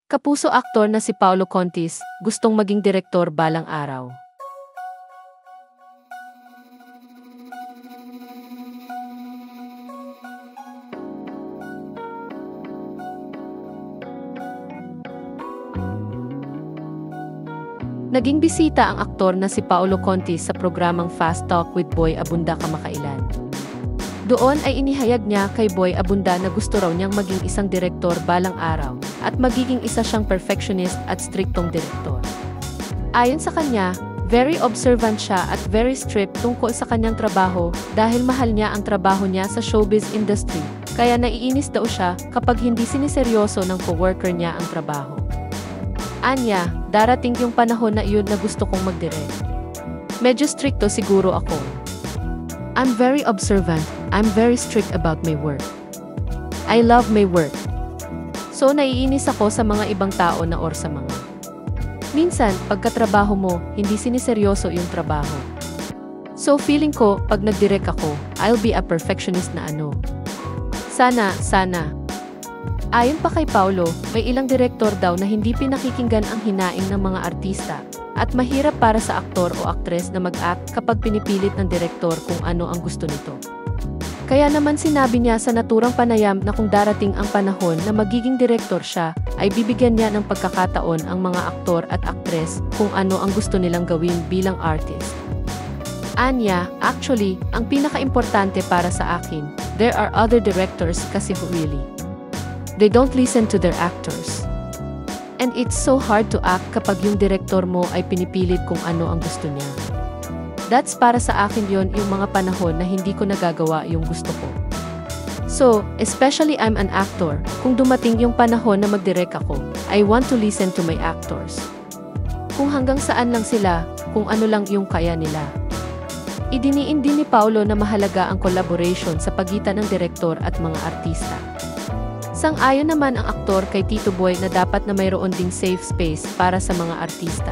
Kapuso aktor na si Paolo Contis, gustong maging direktor balang araw. Naging bisita ang aktor na si Paolo Contis sa programang Fast Talk with Boy Abunda kamakailan. Doon ay inihayag niya kay Boy Abunda na gusto raw niyang maging isang direktor balang araw at magiging isa siyang perfectionist at striktong direktor. Ayon sa kanya, very observant siya at very strict tungkol sa kanyang trabaho dahil mahal niya ang trabaho niya sa showbiz industry, kaya naiinis daw siya kapag hindi siniseryoso ng coworker niya ang trabaho. Anya, darating yung panahon na iyon na gusto kong magdirect. Medyo strikto siguro ako. I'm very observant, I'm very strict about my work. I love my work. So naiinis ako sa mga ibang tao na or sa mga. Minsan, pagkatrabaho mo, hindi siniseryoso yung trabaho. So feeling ko, pag nagdirect ako, I'll be a perfectionist na ano. Sana. Ayon pa kay Paolo, may ilang direktor daw na hindi pinakikinggan ang hinaing ng mga artista at mahirap para sa aktor o aktres na mag-act kapag pinipilit ng direktor kung ano ang gusto nito. Kaya naman sinabi niya sa naturang panayam na kung darating ang panahon na magiging direktor siya, ay bibigyan niya ng pagkakataon ang mga aktor at aktres kung ano ang gusto nilang gawin bilang artist. Anya, actually, ang pinaka-importante para sa akin, there are other directors kasi who really they don't listen to their actors. And it's so hard to act kapag yung direktor mo ay pinipilit kung ano ang gusto niya. That's para sa akin yon yung mga panahon na hindi ko nagagawa yung gusto ko. So, especially I'm an actor, kung dumating yung panahon na magdirect ako, I want to listen to my actors. Kung hanggang saan lang sila, kung ano lang yung kaya nila. Idiniin din ni Paolo na mahalaga ang collaboration sa pagitan ng direktor at mga artista. Sang-ayon naman ang aktor kay Tito Boy na dapat na mayroon ding safe space para sa mga artista.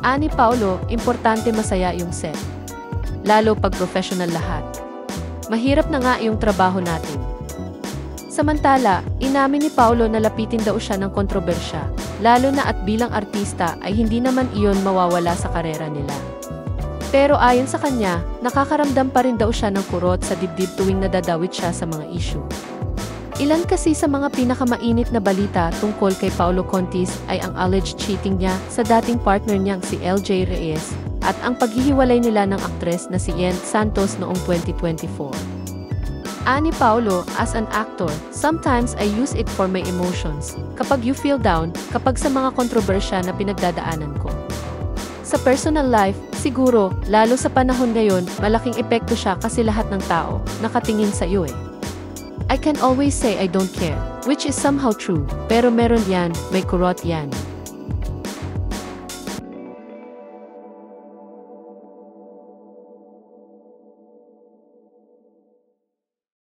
Ani Paolo, importante masaya yung set. Lalo pag professional lahat. Mahirap na nga yung trabaho natin. Samantala, inamin ni Paolo na lapitin daw siya ng kontrobersya, lalo na at bilang artista ay hindi naman iyon mawawala sa karera nila. Pero ayon sa kanya, nakakaramdam pa rin daw siya ng kurot sa dibdib tuwing nadadawit siya sa mga issue. Ilan kasi sa mga pinakamainit na balita tungkol kay Paolo Contis ay ang alleged cheating niya sa dating partner niyang si LJ Reyes at ang paghihiwalay nila ng aktres na si Yen Santos noong 2024. Ani Paolo, as an actor, sometimes I use it for my emotions. Kapag you feel down, kapag sa mga kontrobersya na pinagdadaanan ko. Sa personal life, siguro, lalo sa panahon ngayon, malaking epekto siya kasi lahat ng tao nakatingin sa iyo eh. I can always say I don't care, which is somehow true, pero meron yan, may kurot yan.